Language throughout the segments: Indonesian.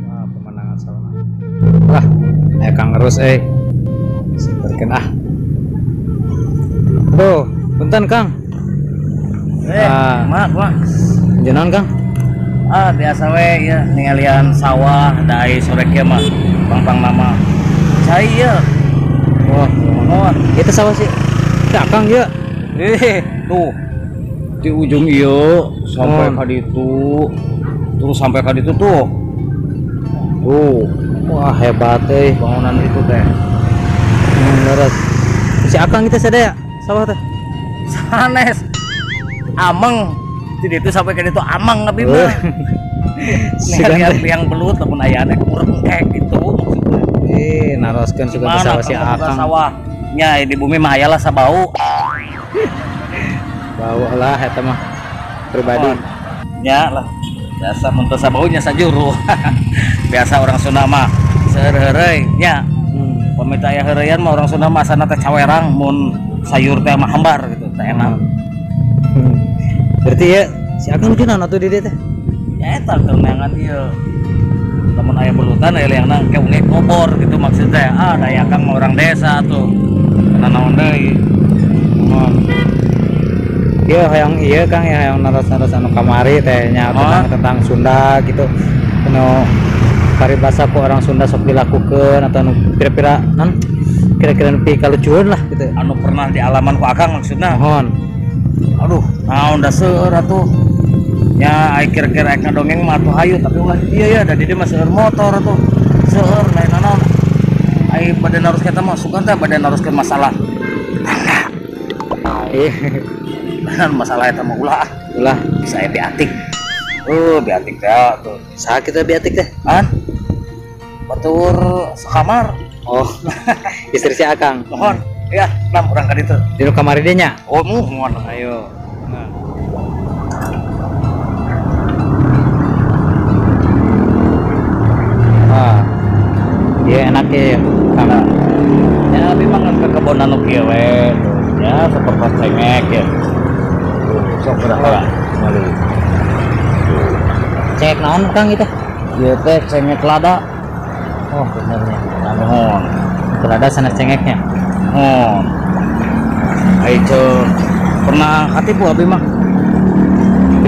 Wah, pemandangan sauna. Lah, ayo Kang terus sebentarkan Tuh, punten Kang. Mak, Jenengan Kang? biasa we ya ningalian sawah dari sore kieu mah pang mama. Cai ya. Wah, Mohon. itu sawah sih. Tak Kang ya. Tuh. Di ujung ieu sampai ka ditu. Terus sampai ka ditu tuh. Wah, hebat Bangunan itu teh. Beres. Si Akang kita sadaya sawah teh. Sanes. Ameng. Jadi itu sampai ke ditu amang abi mah. Lihat yang belut lamun aya teh kurang kayak gitu maksudnya. Naroskeun suka ke sawah si Akang. Sawahnya di bumi mah aya lah sabau. Bau lah eta mah pribadi. Ya lah. Biasa mun sabaunya sajuru. Biasa orang Sunda mah seueur heureuy nya. Pamita aya heureuyan mah orang Sunda mah asana teh cawerang mun sayur teh mah hambar gitu teh enak. Berarti ya si Akang lucu atuh di dieu teh. Ya eta keunangan ieu. Lamun aya belutan aya liangna keungge kobor gitu maksudnya. Da Akang mah orang desa tuh. Kana naon deui. Dia hayang iya Kang ya hayang naros-naros anu kamari teh nya tentang Sunda gitu. Anu paribasa ku orang Sunda sok dilakukeun atau anu pira-pira kira-kira nepi kalucueun lah gitu. Anu pernah dialaman ku Akang maksudna. Mohon. Aduh, naon da seueur atuh. Nya ai kira-kira ek dongeng mah atuh hayu tapi ulah ieu ya da dieu mah seueur motor atuh. Seueur lain naon. Ai bade naruskeun eta mah sugan teh bade naruskeun masalah. Masalah eta mah ulah bisa aya biatik. Biatik teh tuh. Saha kita biatik teh? Batur sakamar. Istri si Akang. Mohon. Ya, nam urang ka ditu. Di kamari dia nya. Mohon. Ayo. Iya enak ya karena ya memang ke kebun anu kieu we ya seperti cengek ya. Sok berapa kali. Cengek naon Kang itu? Ieu teh cengek lada. Benernya. Mohon. Lada sana cengeknya. Ayo pernah katipu abi mah.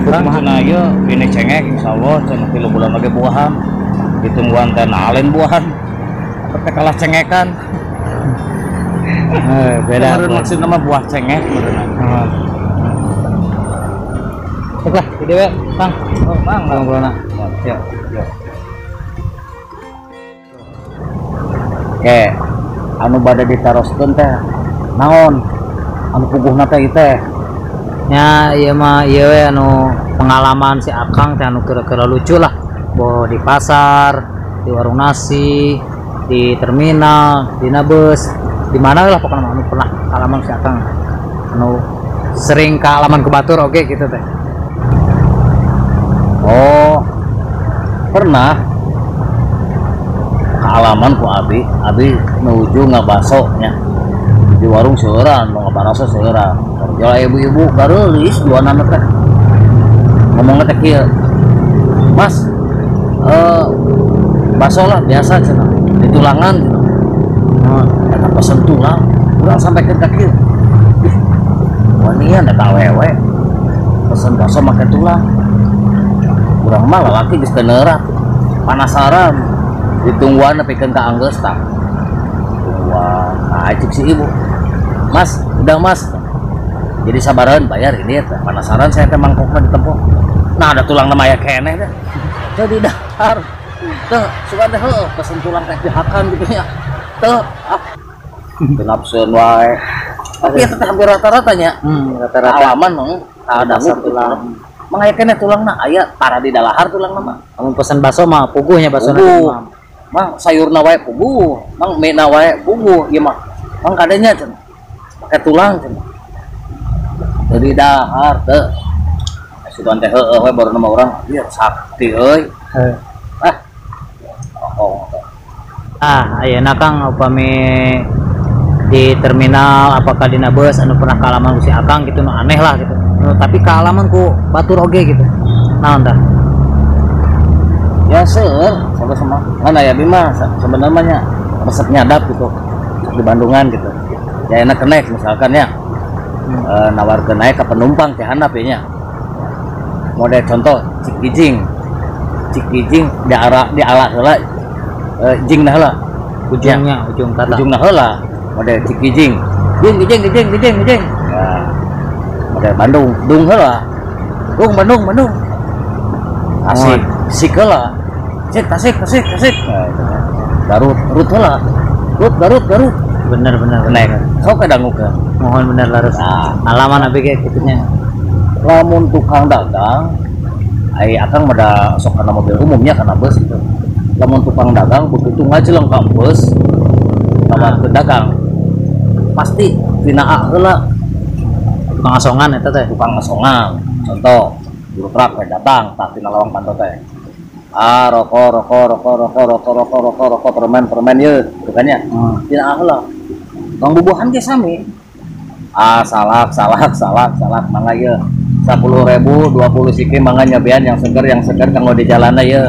Kurang cenah ieu ini cengek insyaallah cenah 3 bulan lagi buahan. Ditungguan teh alen buahan. Tapi kalah cengekan. Beda. Maksud nama buah cengek beneran. Lah, di dewe, Kang. Ngobrolna. Siap. Oke. Anu bade ditaroskeun teh naon? Anu puguhna teh teh. Ya, ieu mah ieu we anu pengalaman si Akang teh anu kira-kira lucu lah. Bo di pasar, di warung nasi, di terminal, di bus, di mana lah pokoknya anu pernah alaman si Akang anu sering ke alaman ke Batur oke gitu teh. Pernah ke alaman ku abi nuju ngabaso nya di warung seueuran nu ngabaraso seueuran jual ibu-ibu gareulis duanana teh ngomong teh kieu Mas baso lah biasa cenah di tulangan gitu. Eta pesen tulang, urang sampai ke kaki. Wanian eta awewe. Pesen baso make tulang. Urang mah lalaki geus teu neurah. Panasaran. Ditungguan nepikeun ka anggeus tah. Tungguan, cik si ibu. Mas, udah Mas. Jadi sabaran bayar ini eta. Panasaran saya teh mangkokna ditempo. Nah, ada tulang nama aya keneh teh. Jadi dahar. Tuh, suka teh pesen tulang teh dihakan gitu ya. Tuh, genapseun wae. Tapi eta teh hampir rata-rata nya. Rata-rata alaman mah ada tulang. Mangaya keneh tulangna aya para di dalahar tulangna mah. Amun pesan baso mah puguhnya baso Mang sayurna wae puguh, mang mie na wae puguh, ieu mah. Mang kadenya cenah. Pakai tulang cenah. Jadi dahar teh. Sudan teh heueuh we baru nama urang ieu sakti euy. Ayeuna Kang upami di terminal apakah di bus anu pernah kealaman si Akang gitu, aneh lah gitu. Tapi kealaman ku batur oge gitu. Nah entah ya sama mana ya Bima sebenarnya resep nyadap gitu di Bandungan gitu ya, enak kenaik misalkan ya, nawar kenaik ke penumpang teh handap ya nya. Model contoh cik gijing di ala heula, jing nah heula ujung kata ujungna heula model cik gijing ya, model Bandung dung heula Bandung asik sik heula tasik Garut heula Garut bener naik sok dangu ke mohon bener larus alaman abi kayak gitunya. Lamun tukang dagang Akang pada sok karena mobil umumnya karena bus gitu. Lamun tukang dagang begitu ngajeleng ka bus sama ke dagang pasti tina heula Tukang asongan eta teh. tukang asongan. Contoh buru truk datang tak tina lawang panto teh. Rokok permen ye bukannya tina heula. Bang bubuhan ge sami. Salak mangga ye 10.000 20 siki mangga nyobean yang seger kanggo di jalanna ye.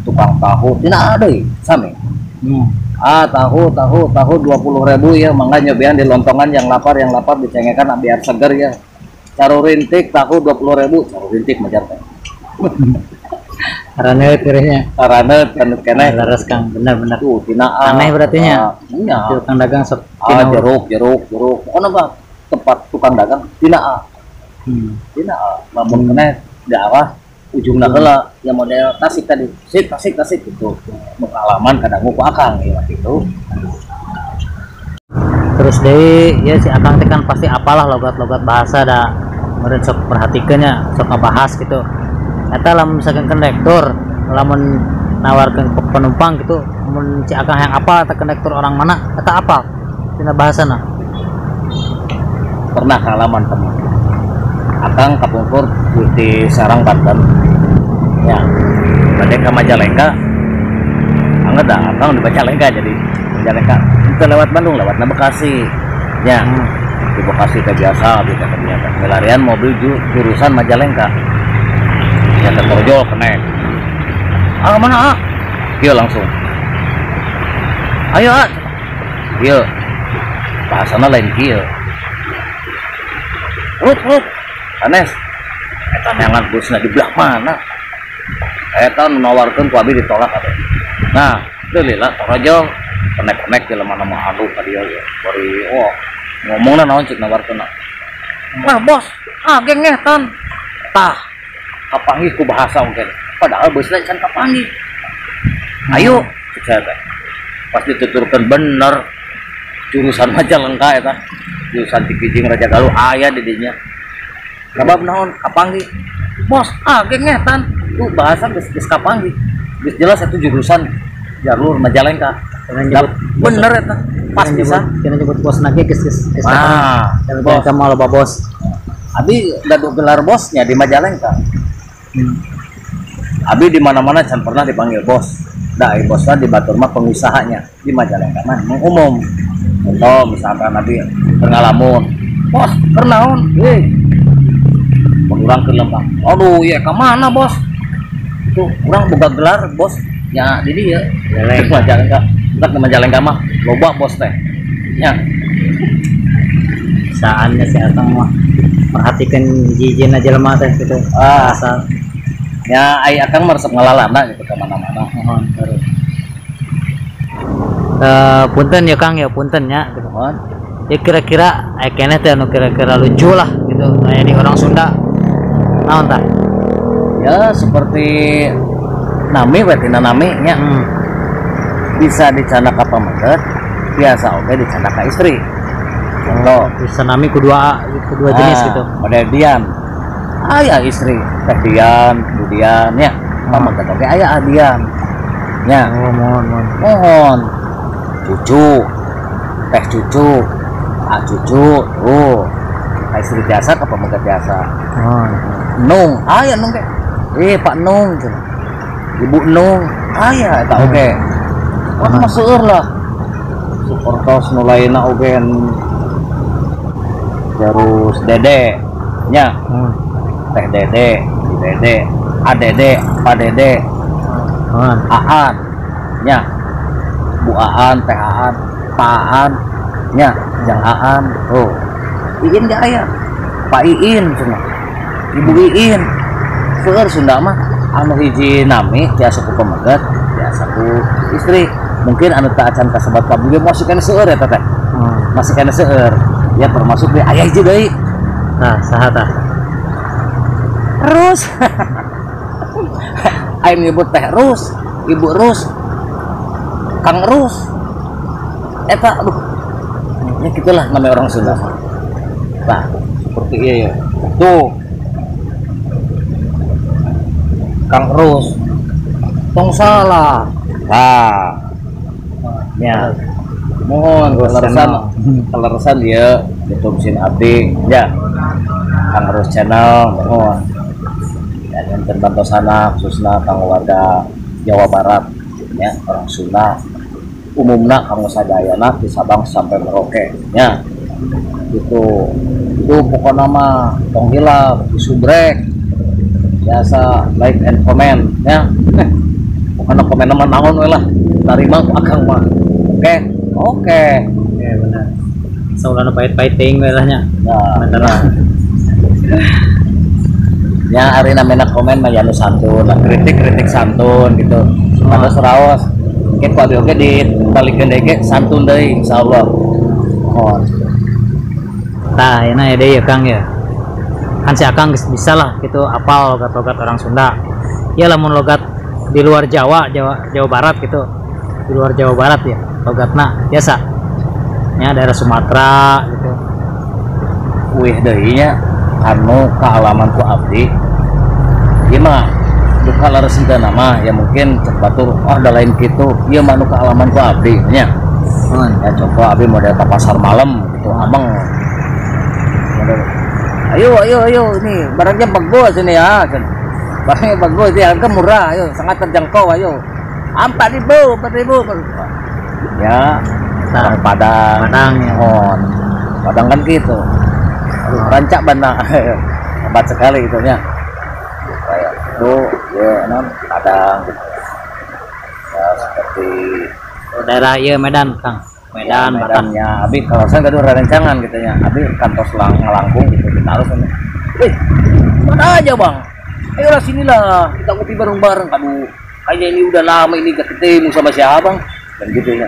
Tukang tahu tina deui sami. Tahu 20.000 ya mangga nyobean di lontongan yang lapar dicengekan biar seger ya. Caru rintik tahu 20.000 caru rintik majar teh. Karena kiranya Sarana kan kene laras Kang bener tuh tina aneh berarti nya. Nya Tukang dagang sok jeruk pokoknya bah tempat tukang dagang tina tina lamun kene daerah ujungna heula yang model tasik tadi tasik gitu pengalaman kadang ku Akang ya gitu. Terus deh ya si Akang teh kan pasti apalah logat-logat bahasa dah meureun sok perhatikeunnya sok ngebahas gitu. Eta lamun misalkan kondektur lamun nawarkeun penumpang gitu mun si Akang yang apa atau kondektur orang mana eta apa tina bahasana. Pernah kalaman teman Akang kapungkur di Serang Banten ya bade ke Majalengka anget dah Akang di Majalengka jadi Majalengka itu lewat Bandung lewat Bekasi ya di Bekasi teh biasa gitu ternyata melarian mobil jurusan Majalengka ya terjol kenek mana iya langsung ayo iya bahasana lain kieu rut Anes eta neangan busna di belah mana eta menawarkan ku abi ditolak atuh. Nah deulila torojol kenek di mana mah aduh ka dieu bari ngomongna naon cik nawarkeun nah bos geng ngetan tah kapanggih ku bahasa mungkin padahal busna can kapanggih ayo cik saya teh pas dituturkeun bener jurusan Majalengka eta jurusan Cikijing Raja Galuh aya di dinya sabab naon kapanggih bos geng ngetan tuh bahasa geus kapanggih geus jelas itu jurusan jalur Majalengka bener eta pas bisa kena nyebut bos nage geus bos kamu loba bos abi gaduh gelar bosnya di Majalengka. Abi di mana-mana can pernah dipanggil bos. Bosnya di Batur mah pengusahanya di Majalengka mah umum. Contoh misalkan Abi pengalaman, bos kernaon, kurang ke Lembang. Aduh ya kemana bos? Tuh kurang boga gelar bos. Ya di dia Majalengka. Bukan ke Majalengka mah loba bos teh. Ya. Saannya si Akang mah perhatikan jijin aja lemah teh gitu. Asal ya ai Akang meresep ngalalana gitu ke mana-mana. Punten ya Kang ya punten ya gitu. Ya kira-kira kene teh anu kira-kira lucu lah gitu kayak di orang Sunda. Naon tah? Ya seperti nami wetina nami nya. Bisa dicanda ka pameget, biasa oke dicanda ka istri. Contoh bisa nami kedua jenis gitu. Model Dian. Aya istri teh Dian, Budian ya. Pameget oke aya Dian. Ya. Mohon. Cucu. Teh cucu. Cucu. Istri jasa ke pameget jasa. Nung, aya nung teh. Pak Nung. Ibu Nung, aya eta oke. Wah maseur lah. suportos nu lainna oge terus dede nya teh dede dede adede pak dede aan nya bu aan teh aan paan nya jang aan tuh iin gak aya pak iin cuma ibu iin seueur Sunda mah anu hiji nami tiasa ku pemegat tiasa ku istri mungkin anu tak acan kasebat kabu dia masih kena seueur ya teteh masih kena seueur ya termasuk dia ayah hiji deui nah saha tah terus aing nyebut teh Rus ibu Rus Kang Rus eta aduh ya gitulah namanya orang Sunda nah seperti iya ya tuh Kang Rus tong salah nah ya mohon keleresan dia YouTube sin abdi ya Kang Rus channel mohon dan yang terbantu sana khususnya kang warga Jawa Barat ya orang Sunda umumnya kamu sadayana di Sabang sampai Merauke ya itu pokoknya mah tong hilap disubrek biasa like and comment ya pokoknya komen nama naon we lah tarima ku akang mah oke ya benar saudara pahit-pahit ting we lah nya bener ya hari namanya komen mah ya nu santun kritik santun gitu pada seraos kayak ku oge di balikeun deui ge santun deui insyaallah mohon nah ini ada ya Kang ya kan si Akang bisa lah gitu apal logat-logat orang Sunda ya lamun logat di luar Jawa Barat gitu di luar Jawa Barat ya logatna biasa ya daerah Sumatera gitu wih deui nya anu kaalaman ku abdi ieu mah duka laresina nama ya mungkin cek batur ada lain gitu ieu mah anu kaalaman ku abdi nya ya contoh abdi model ke pasar malam gitu abang ayo ini barangnya bagus ini ya barangnya bagus ini harga murah ayo sangat terjangkau ayo 4.000 ya nah, Padang ya Padang kan gitu rancak bandang hebat sekali gitu ya kayak itu ya non Padang ya seperti daerah iya Medan Kang Medan ya, Medannya abi kalau saya gaduh rencangan gitu ya abi kantos ngelangkung gitu kita harus mana aja bang ayo lah sini lah kita ngopi bareng-bareng aduh kayaknya ini udah lama ini gak ketemu sama siapa bang dan gitu ya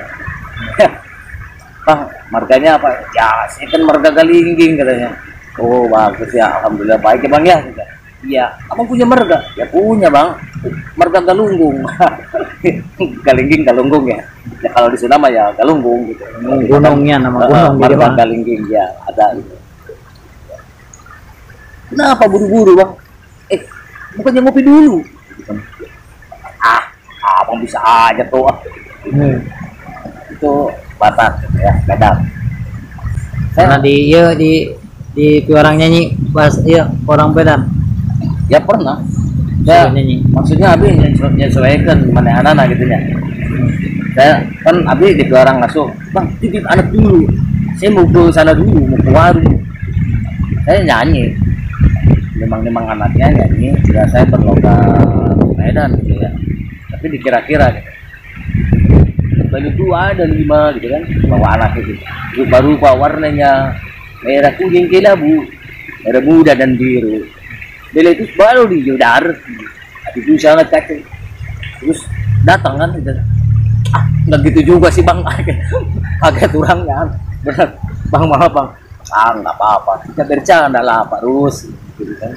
bang marganya apa ya saya kan marga Galingging katanya oh bagus ya alhamdulillah baik ya bang ya iya abang punya marga ya punya bang marga Galunggung Galingging Galunggung ya kalau di Sunda mah ya Galunggung gitu gunungnya nama gunung gitu bang Galingging ya ada gitu kenapa buru-buru bang bukannya ngopi dulu abang bisa aja tuh itu Batak ya Medan karena di orang nyanyi bahas iya orang Medan ya pernah ya nyanyi maksudnya abi menyesuaikan mana anak gitu ya saya kan abi di orang ngasuh bang titip anak dulu saya mau ke sana dulu mau ke warung saya nyanyi memang anaknya nyanyi ya saya berlogat Medan gitu ya tapi dikira-kira gitu baju dua ada 5 gitu kan bawa anak itu baru warnanya merah kuning kelabu merah muda dan biru bela itu baru di jodar itu sangat kacau terus datang kan gitu nggak gitu juga sih bang kaget orangnya berat bang maaf bang nggak apa-apa kita bercanda lah Pak Rus gitu kan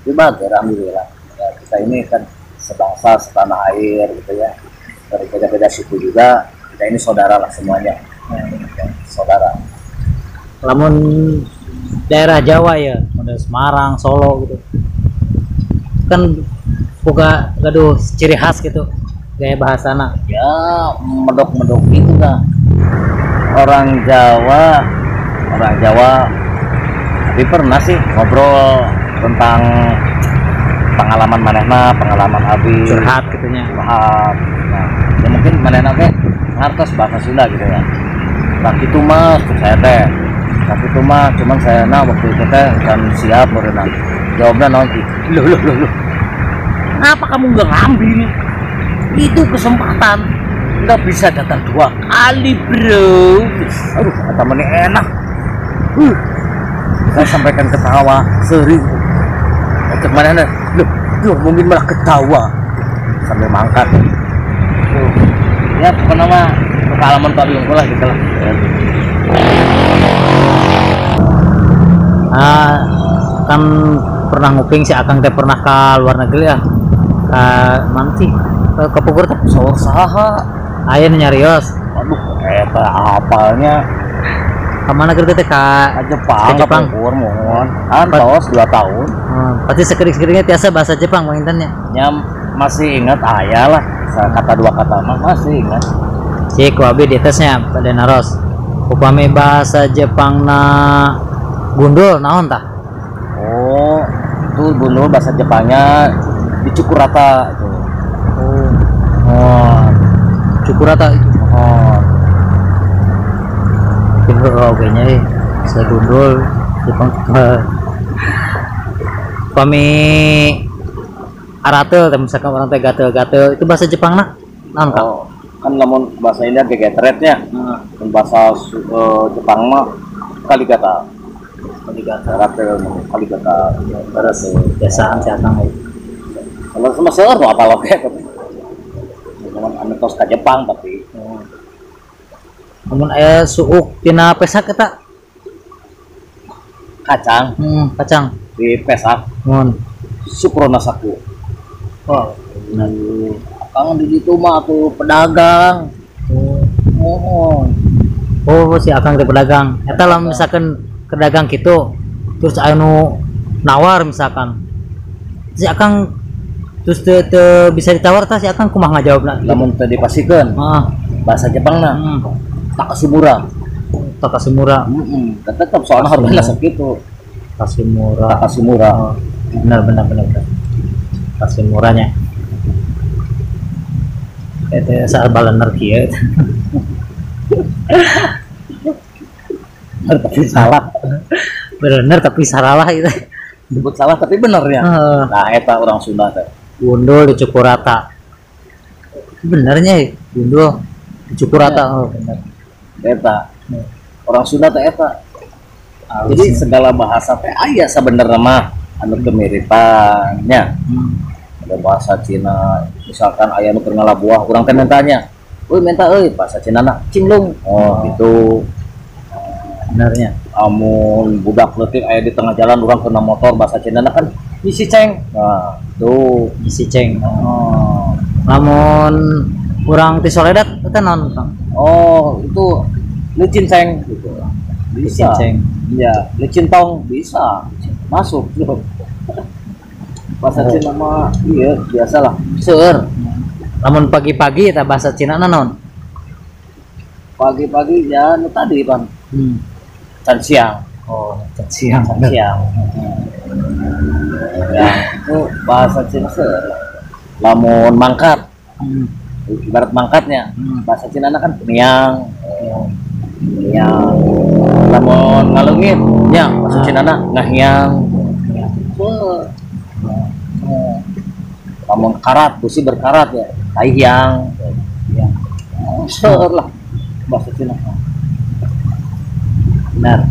coba alhamdulillah ya, kita ini kan sebangsa setanah air gitu ya dari beda-beda suku juga kita ini saudara lah semuanya saudara lamun daerah Jawa ya model Semarang Solo gitu kan buka gaduh ciri khas gitu gaya bahasana ya medok-medok itu lah orang Jawa tapi pernah sih ngobrol tentang pengalaman manehna pengalaman abi curhat gitunya nah ya mungkin manehna teh ngartos bahasa Sunda gitu ya tak itu mas saya teh tak itu mas cuman saya waktu itu teh kan siap berenang jawabnya nanti loh kenapa kamu nggak ngambil itu kesempatan nggak bisa datang 2 kali bro. Aduh kata mana enak saya sampaikan ketawa sering cek mana loh mungkin malah ketawa sambil mangkat ya pokoknya mah pengalaman tadi unggul lah gitu lah. Kan pernah nguping si Akang teh pernah ke luar negeri ya, ke mana sih, ke Bogor teh Sawah saha aya nu nyarios. aduh eta apalnya Kemana gitu teh ke Jepang Bogor mohon antos 2 tahun pasti sekedik-sekediknya tiasa bahasa Jepang pengintannya nyam masih ingat aya lah kata 2 kata mah masih ingat cik wabi di tesnya pada naros upami bahasa Jepang na gundul naon tah. oh itu gundul bahasa Jepangnya di Cukurata itu Cukurata itu oke nya saya gundul Jepang upami aratel misalkan orang teh gatel itu bahasa Jepang nak naon tah. Kan namun bahasa India gegetretnya dan bahasa Jepang mah kaligata ratel kaligata Terus biasaan si Akang kalau sama seur tuh apa loh kayak cuman anu tos ka Jepang tapi namun aya suuk tina pesak eta kacang kacang di pesak mun sukrona saku oh Kang di situ mah tuh pedagang oh si Akang teh pedagang eta lamun misalkan pedagang gitu terus anu nawar misalkan si Akang terus te bisa ditawar tah si Akang kumaha ngajawabna lamun teu dipasikeun bahasa Jepangna Takashimura tetep soalnya harganya segitu Takashimura benar Takashimuranya itu saat balaner kieu tapi salah bener tapi salah itu sebut salah tapi bener ya nah eta orang Sunda teh gundul di Cukurata benernya gundul di Cukurata bener eta orang Sunda teh eta jadi segala bahasa teh aya sabenerna mah anu kemiripannya ada bahasa Cina misalkan aya nu keur ngalabuah urang teh mentanya minta bahasa Cina na cinglung gitu benernya amun budak leutik aya di tengah jalan urang kena motor bahasa Cina na kan isi ceng nah tuh isi ceng namun urang ti Soledad eta naon Kang itu licin ceng gitu bisa ceng iya licin tong bisa masuk gitu bahasa Cina mah iya biasalah seur namun pagi-pagi eta bahasa Cina naon pagi-pagi ya nu tadi pan can siang siang ya itu bahasa Cina seur lamun mangkat ibarat mangkatnya bahasa Cina kan niang lamun ngalungin nya bahasa Cina ngahiang lamun karat busi berkarat ya taihang seur lah bahasa Cina benar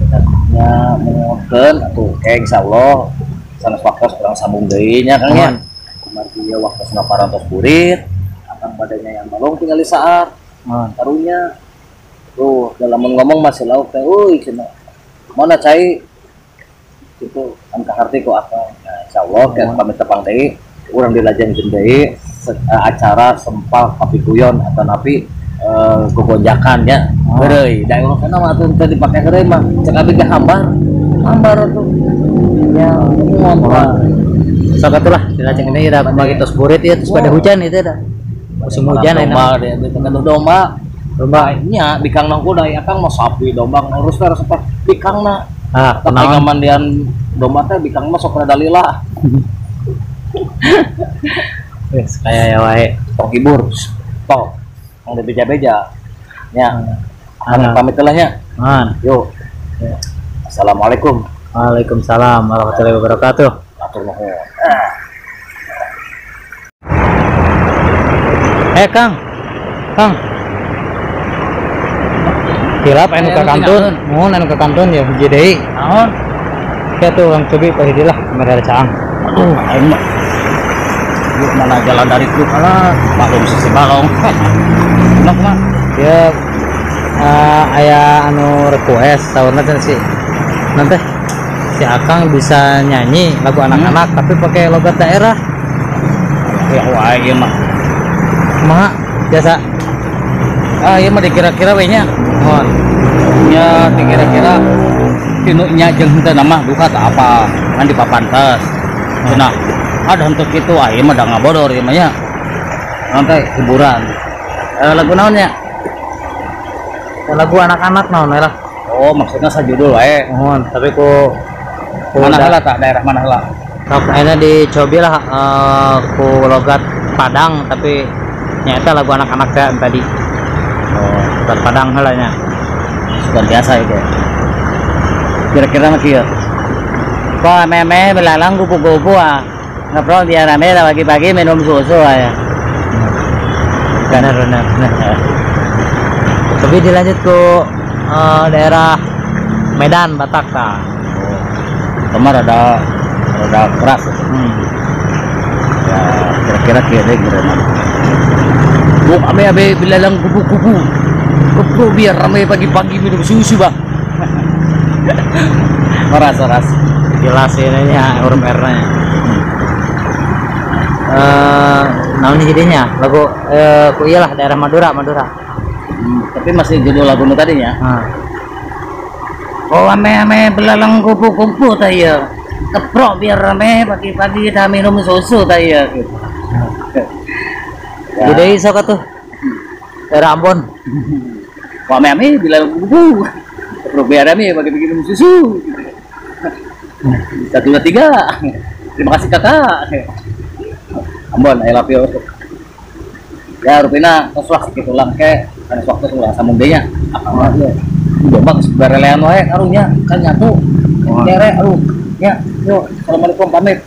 ya mungkin atuh kayak insyaallah sanes waktos orang sambung deui nya Kang ya margi ya waktos parantos kurit akan badannya yang balong tinggal di saat karunya tuh dalam ngomong masih lauk teh euy cenah mana cai itu angka harti ku apa nah insyaallah kayak pamit tepang deui urang dilajenkeun deui acara sempal kapikuyon atau napi gogonjakannya beureuy da urang kana mah teu dipake heureuy mah cek abi ge hambar atuh nya ngomong sok atulah dilajenkeun deui da bagi tos burit ya terus pada hujan itu dah musim hujan domba dia dengan domba nya bikang nang kuda ya Kang mah sapi domba ngurus teh resep bikangna tapi ngamandian domba teh bikang mah sok rada lila wes kaya ya wae tok hibur tok yang beja-beja nya Kami pamit lah nya. Yuk. Ya. Assalamualaikum. Waalaikumsalam warahmatullahi wabarakatuh. Atur nuhun. Kang. Hilap anu ka kantun, mohon anu ka kantun ya hiji deui. Naon? Ya tuh Kang Cobi ka hiji lah, kamera caang. Aduh, aing mah. Yuk mana jalan dari itu kalah, maklum sisi balong. Enak mah. Ya aya anu request saurna teh si nanti si Akang bisa nyanyi lagu anak-anak tapi pakai logat daerah. Ya wae ieu mah. Kumaha biasa? Ieu mah dikira-kira we nya. Mohon. Ya dikira-kira tinu nya jeung henteu nama duka teh apa kan dipapantes. Cenah ada henteu kitu ieu mah da ngabodor ieu mah nya. Nanti hiburan. Lagu naon nya? Lagu anak-anak naon lah. Oh, maksudnya sajudul wae. Mohon, tapi ku Mana heula tak daerah mana heula? sok akhirnya dicobi lah ku logat Padang tapi nyata lagu anak-anak teh tadi. Oh, logat Padang heula nya. Sudah biasa itu. Kira-kira mah kieu. Kok meme belalang kupu-kupu ngobrol biar rame lah pagi-pagi minum susu ya. Benar. Tapi dilanjut ke daerah Medan Batak ta. Kemar ada keras. Ya kira-kira kieu deh gimana. Bu ame belalang kupu-kupu. Kupu biar rame pagi-pagi minum susu, Bang. Ras. Jelas ini ya huruf R-nya. Naon jadinya lagu ku iyalah daerah Madura. Tapi masih judul lagu nu tadinya. Oh ame belalang kupu-kupu teh ieu. Keprok biar rame pagi-pagi dah minum susu teh ieu gitu. Jadi sok atuh. Daerah Ambon. Wah ame belalang kupu-kupu. Keprok biar rame pagi-pagi minum susu. 1 2 3. Terima kasih kakak. Ambon, I love you. Ya rupina kesuak gitu lang ke kan waktu sulah sambung deui nya. Apa ya? Coba barelean wae karunya kan nyatu. Kere aduh. Ya, yuk. Assalamualaikum pamit.